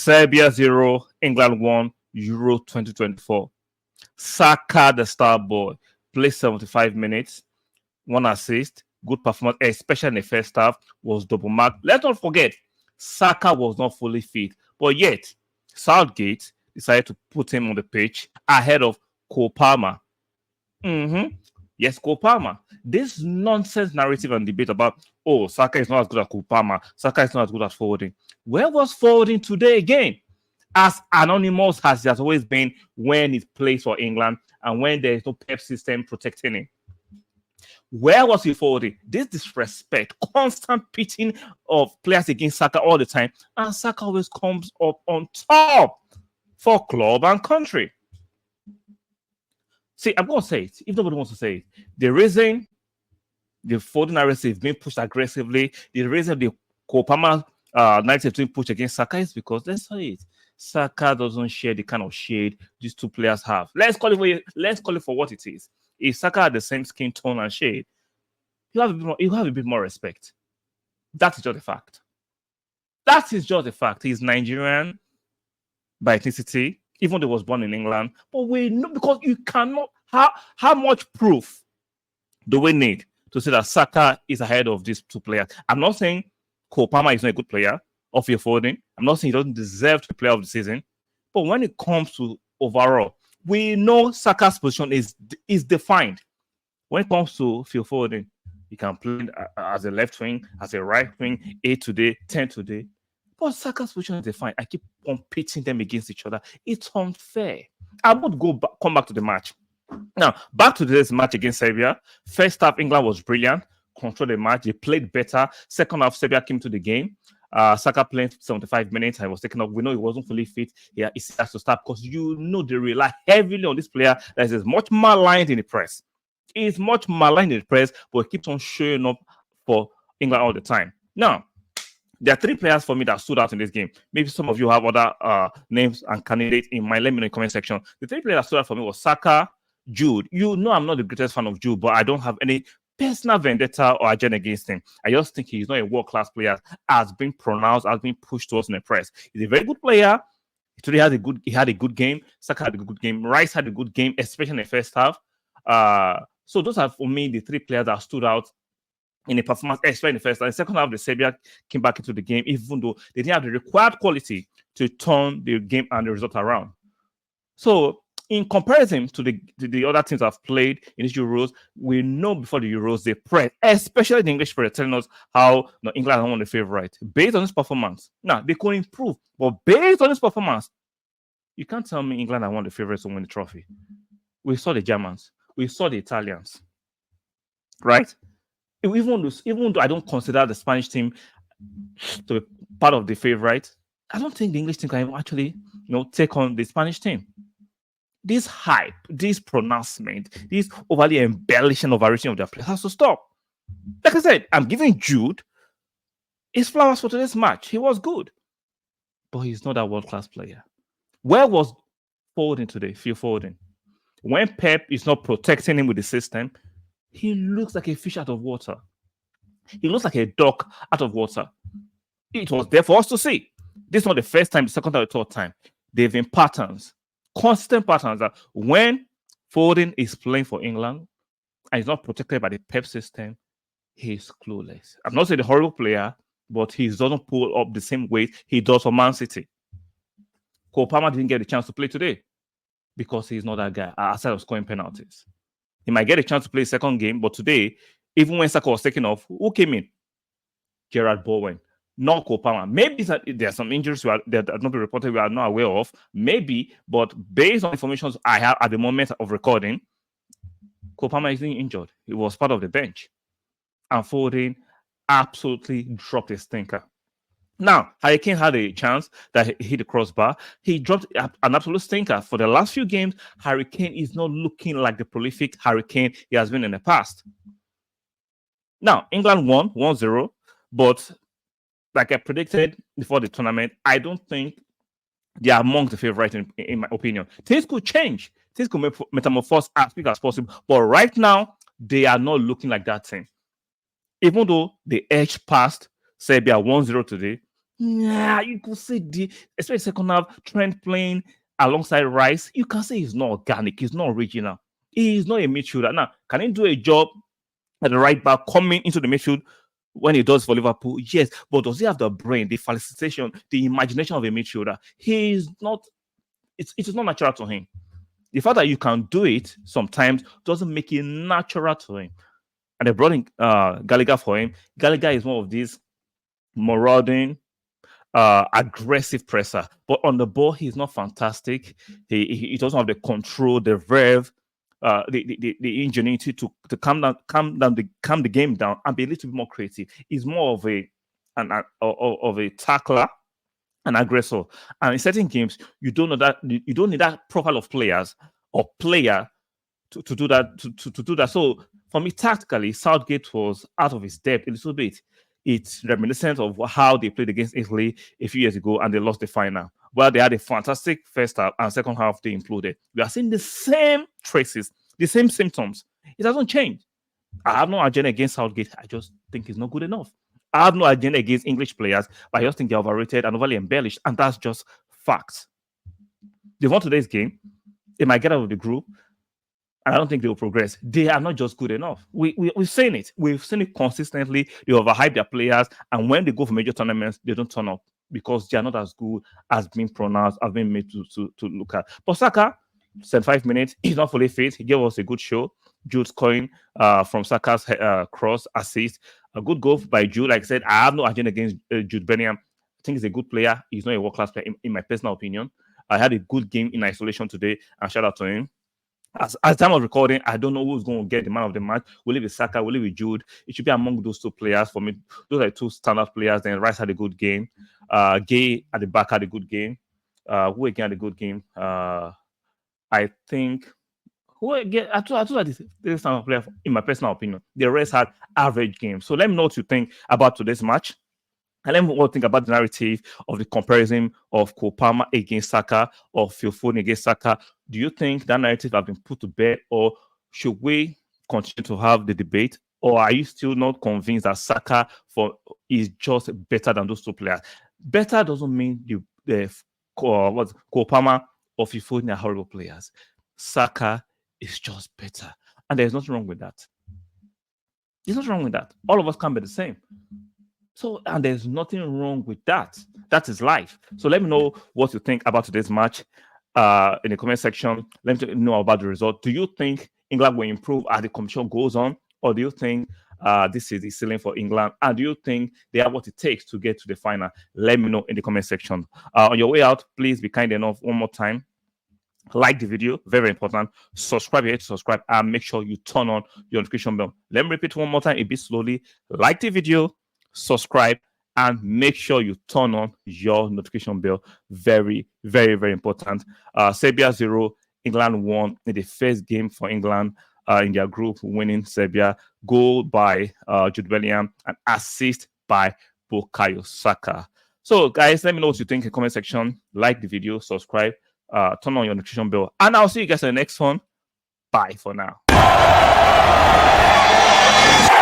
Serbia 0, England 1, Euro 2024. Saka, the star boy, played 75 minutes, 1 assist, good performance, especially in the first half, was double marked. Let's not forget, Saka was not fully fit, but yet Southgate decided to put him on the pitch ahead of Cole Palmer. Yes, Cole Palmer. This nonsense narrative and debate about, oh, Saka is not as good as Cole Palmer, Saka is not as good as Foden. Where was Foden today again? As anonymous as he has always been when he plays for England and when there is no PEP system protecting him. Where was he Foden? This disrespect, constant pitting of players against Saka all the time, and Saka always comes up on top for club and country. See, I'm going to say it, if nobody wants to say it. The reason the Foden narrative is being pushed aggressively, the reason the Cole Palmer narrative being pushed against Saka is because, let's say it, Saka doesn't share the kind of shade these two players have. Let's call it for what it is. If Saka had the same skin tone and shade, you have a bit more respect. That is just a fact. That is just a fact. He's Nigerian by ethnicity, even though he was born in England. But we know, because you cannot. How much proof do we need to say that Saka is ahead of these two players? I'm not saying Cole Palmer is not a good player of your Foden. I'm not saying he doesn't deserve to be player of the season. But when it comes to overall, we know Saka's position is defined. When it comes to Phil Foden, he can play as a left wing, as a right wing, 8 today, 10 today. But Saka's position is defined. I keep competing them against each other. It's unfair. I would come back to the match. Now, back to this match against Serbia. First half, England was brilliant. Controlled the match. They played better. Second half, Serbia came to the game. Saka played 75 minutes. I was taken off. We know he wasn't fully fit. He has to start because they rely heavily on this player that is much maligned in the press. He's much maligned in the press, but he keeps on showing up for England all the time. Now, there are 3 players for me that stood out in this game. Maybe some of you have other names and candidates in my let me know in the comment section. The 3 players that stood out for me was Saka, Jude. You know I'm not the greatest fan of Jude, but I don't have any personal vendetta or agenda against him. I just think he's not a world-class player, as been pronounced, as been pushed towards in the press. He's a very good player. Today he had a good game. Saka had a good game. Rice had a good game, especially in the first half. So those are for me the 3 players that stood out in the performance, especially in the first half. In the second half, the Serbia came back into the game, even though they didn't have the required quality to turn the game and the result around. So in comparison to the other teams I've played in these Euros, we know before the Euros, they press, especially the English press, telling us how England are one of the favourites. Based on this performance, now they could improve, but based on this performance, you can't tell me England are one of the favourites to win the trophy. We saw the Germans, we saw the Italians, right? Even though I don't consider the Spanish team to be part of the favourite, I don't think the English team can actually, take on the Spanish team. This hype, this pronouncement, this overly embellishing, overreaching of their players has to stop. Like I said, I'm giving Jude his flowers for today's match. He was good, but he's not a world-class player. Where was Foden today? Phil Foden. When Pep is not protecting him with the system, he looks like a fish out of water. He looks like a duck out of water. It was there for us to see. This is not the first time, the second or the third time. There have been patterns, constant patterns, that when Foden is playing for England and he's not protected by the Pep system, he's clueless. I'm not saying a horrible player, but he doesn't pull up the same weight he does for Man City. Cole Palmer didn't get a chance to play today because he's not that guy, aside of scoring penalties. He might get a chance to play a second game, but today, even when Saka was taken off, who came in? Gerard Bowen, not Cole Palmer. Maybe there are some injuries that have not been reported we are not aware of. Maybe, but based on information I have at the moment of recording, Cole Palmer isn't injured. He was part of the bench. And Foden absolutely dropped a stinker. Now, Harry Kane had a chance that he hit the crossbar. He dropped an absolute stinker. For the last few games, Harry Kane is not looking like the prolific Harry Kane he has been in the past. Now, England won 1-0, but like I predicted before the tournament, I don't think they are among the favourites in my opinion. Things could change. Things could metamorphose as quick as possible. But right now, they are not looking like that team. Even though they edged past Serbia 1-0 today, Yeah, you could see especially second half, Trent playing alongside Rice. You can say he's not organic, he's not original. He's not a midfielder. Now, can he do a job at the right back coming into the midfield when he does for Liverpool? Yes, but does he have the brain, the facilitation, the imagination of a midfielder? He's not. It is not natural to him. The fact that you can do it sometimes doesn't make it natural to him. And they brought in Gallagher for him. Gallagher is one of these marauding, aggressive presser, but on the ball he's not fantastic. He doesn't have the control, the verve, the ingenuity to calm the game down and be a little bit more creative. He's more of a tackler, an aggressor. And in certain games, you don't need that profile of players or player to do that to do that. So for me, tactically, Southgate was out of his depth a little bit. It's reminiscent of how they played against Italy a few years ago and they lost the final. Well, they had a fantastic first half and second half they imploded. We are seeing the same traces, the same symptoms. It hasn't changed. I have no agenda against Southgate. I just think he's not good enough. I have no agenda against English players, but I just think they're overrated and overly embellished, and that's just facts. They won today's game. They might get out of the group. I don't think they will progress. They are not just good enough. We've seen it. We've seen it consistently. They overhype their players, and when they go for major tournaments, they don't turn up because they are not as good as being pronounced, as being made to look at. But Saka, 75 minutes, he's not fully fit. He gave us a good show. Jude scoring from Saka's cross assist. A good goal by Jude. Like I said, I have no agenda against Jude Bellingham. I think he's a good player. He's not a world-class player, in my personal opinion. I had a good game in isolation today, and shout out to him. As time of recording, I don't know who's going to get the man of the match. Will it be Saka? Will it be Jude? It should be among those two players for me. Those are two standout players. Then Rice had a good game. Gay at the back had a good game. Who again had a good game? I think who again? I thought that this standout player, in my personal opinion. The rest had average games. So let me know what you think about today's match. And let me think about the narrative of the comparison of Palmer against Saka or Phil Foden against Saka. Do you think that narrative has been put to bed, or should we continue to have the debate? Or are you still not convinced that Saka is just better than those two players? Better doesn't mean Palmer or Phil Foden are horrible players. Saka is just better. And there's nothing wrong with that. There's nothing wrong with that. All of us can be the same. So, and there's nothing wrong with that. That is life. So let me know what you think about today's match in the comment section. Let me know about the result. Do you think England will improve as the competition goes on? Or do you think this is the ceiling for England? And do you think they have what it takes to get to the final? Let me know in the comment section. On your way out, please be kind enough one more time. Like the video, very important. Subscribe here to subscribe and make sure you turn on your notification bell. Let me repeat one more time a bit slowly. Like the video, subscribe, and make sure you turn on your notification bell. Very, very, very important. Serbia 0, England 1 in the first game for England in their group, winning Serbia. Goal by Jude Bellingham, and assist by Bukayo Saka. So, guys, let me know what you think in the comment section. Like the video, subscribe, turn on your notification bell, and I'll see you guys in the next one. Bye for now.